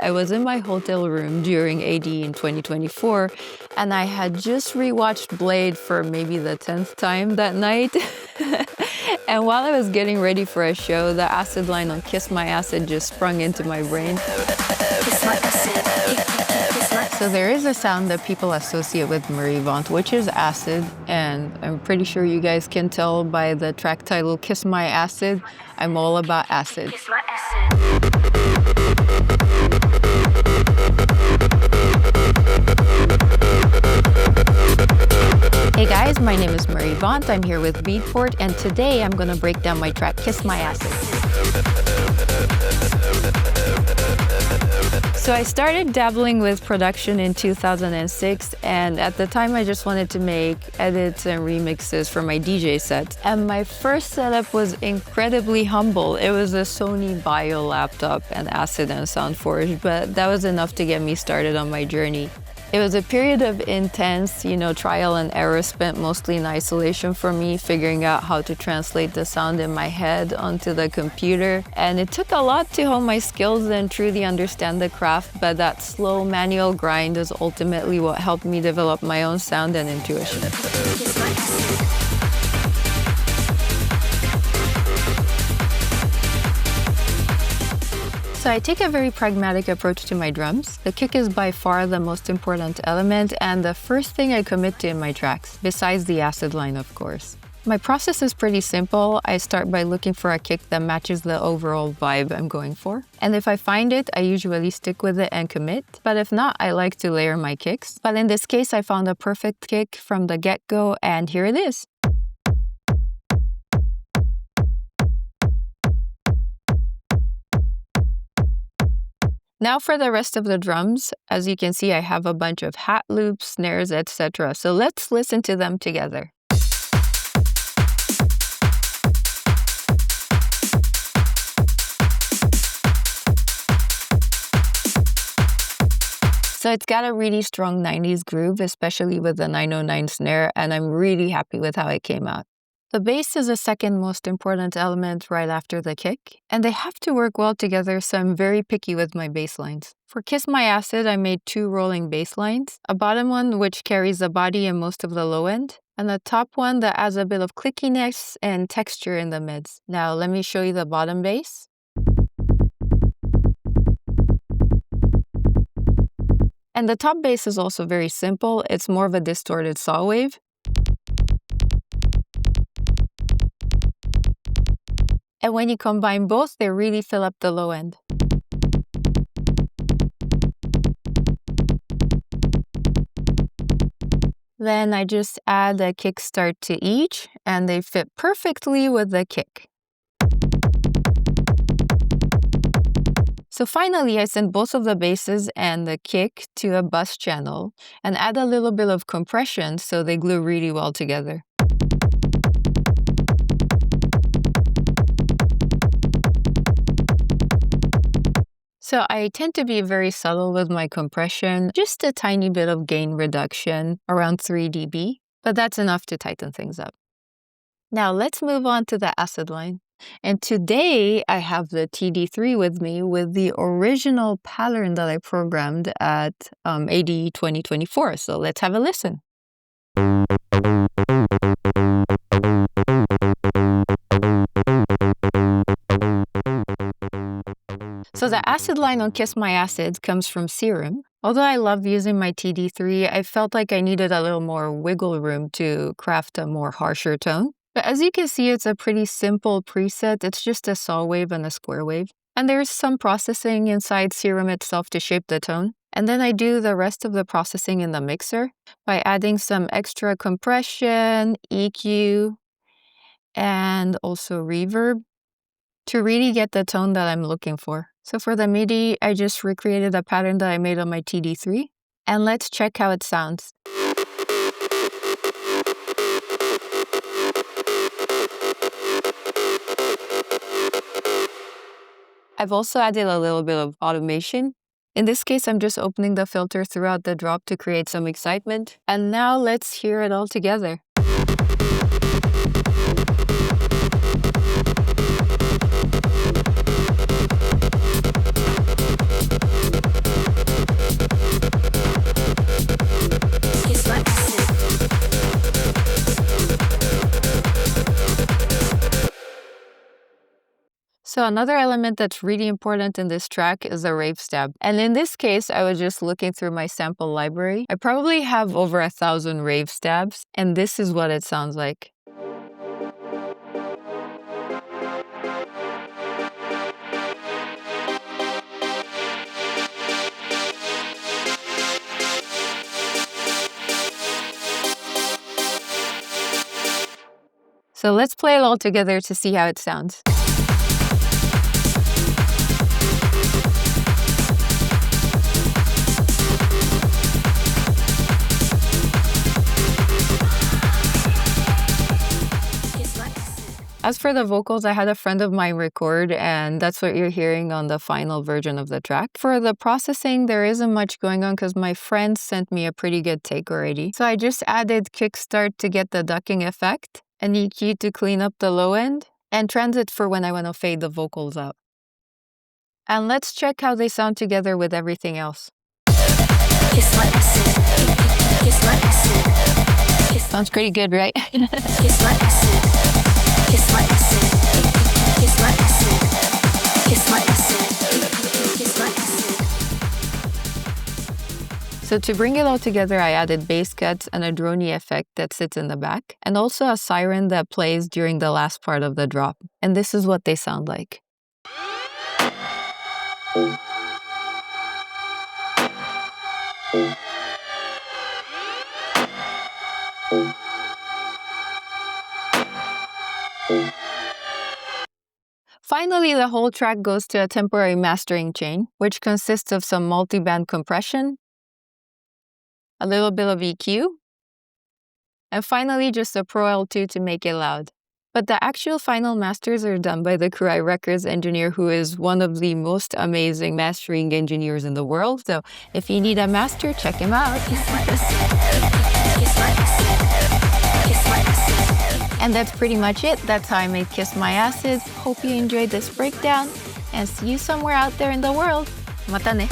I was in my hotel room during AD in 2024, and I had just rewatched Blade for maybe the 10th time that night. And while I was getting ready for a show, the acid line on Kiss My Acid just sprung into my brain. So there is a sound that people associate with Marie Vaunt, which is acid, and I'm pretty sure you guys can tell by the track title, Kiss My Acid. I'm all about acid. Kiss my acid. Hey guys, my name is Marie Vaunt. I'm here with Beatport, and today I'm gonna break down my track, Kiss My Acid. So I started dabbling with production in 2006, and at the time I just wanted to make edits and remixes for my DJ sets. And my first setup was incredibly humble. It was a Sony Bio laptop and Acid and SoundForge, but that was enough to get me started on my journey. It was a period of intense, trial and error spent mostly in isolation for me, figuring out how to translate the sound in my head onto the computer. And it took a lot to hone my skills and truly understand the craft, but that slow manual grind is ultimately what helped me develop my own sound and intuition. So I take a very pragmatic approach to my drums. The kick is by far the most important element and the first thing I commit to in my tracks, besides the acid line, of course. My process is pretty simple. I start by looking for a kick that matches the overall vibe I'm going for. And if I find it, I usually stick with it and commit. But if not, I like to layer my kicks. But in this case, I found a perfect kick from the get-go, and here it is. Now for the rest of the drums, as you can see, I have a bunch of hat loops, snares, etc. So let's listen to them together. So it's got a really strong 90s groove, especially with the 909 snare, and I'm really happy with how it came out. The bass is the second most important element right after the kick, and they have to work well together, so I'm very picky with my bass lines. For Kiss My Acid, I made 2 rolling bass lines, a bottom one which carries the body and most of the low end, and a top one that adds a bit of clickiness and texture in the mids. Now let me show you the bottom bass. And the top bass is also very simple. It's more of a distorted saw wave. And when you combine both, they really fill up the low end. Then I just add a kickstart to each, and they fit perfectly with the kick. So finally, I send both of the basses and the kick to a bus channel and add a little bit of compression so they glue really well together. So I tend to be very subtle with my compression, just a tiny bit of gain reduction, around 3 dB, but that's enough to tighten things up. Now let's move on to the acid line. And today I have the TD3 with me with the original pattern that I programmed at AD 2024. So let's have a listen. So the acid line on Kiss My Acid comes from Serum. Although I love using my TD3, I felt like I needed a little more wiggle room to craft a more harsher tone. But as you can see, it's a pretty simple preset. It's just a saw wave and a square wave. And there's some processing inside Serum itself to shape the tone. And then I do the rest of the processing in the mixer by adding some extra compression, EQ, and also reverb to really get the tone that I'm looking for. So for the MIDI, I just recreated a pattern that I made on my TD3. And let's check how it sounds. I've also added a little bit of automation. In this case, I'm just opening the filter throughout the drop to create some excitement. And now let's hear it all together. So another element that's really important in this track is the Rave stab. And in this case, I was just looking through my sample library. I probably have over 1,000 Rave stabs, and this is what it sounds like. So let's play it all together to see how it sounds. As for the vocals, I had a friend of mine record, and that's what you're hearing on the final version of the track. For the processing, there isn't much going on because my friend sent me a pretty good take already. So I just added kickstart to get the ducking effect, an EQ to clean up the low end, and transit for when I want to fade the vocals out. And let's check how they sound together with everything else. Sounds pretty good, right? So to bring it all together, I added bass cuts and a droney effect that sits in the back, and also a siren that plays during the last part of the drop. And this is what they sound like. Finally, the whole track goes to a temporary mastering chain, which consists of some multi-band compression, a little bit of EQ, and finally just a Pro L2 to make it loud. But the actual final masters are done by the Kurai Records engineer, who is one of the most amazing mastering engineers in the world. So if you need a master, check him out. And that's pretty much it. That's how I made Kiss My Acid. Hope you enjoyed this breakdown, and see you somewhere out there in the world. Mata ne!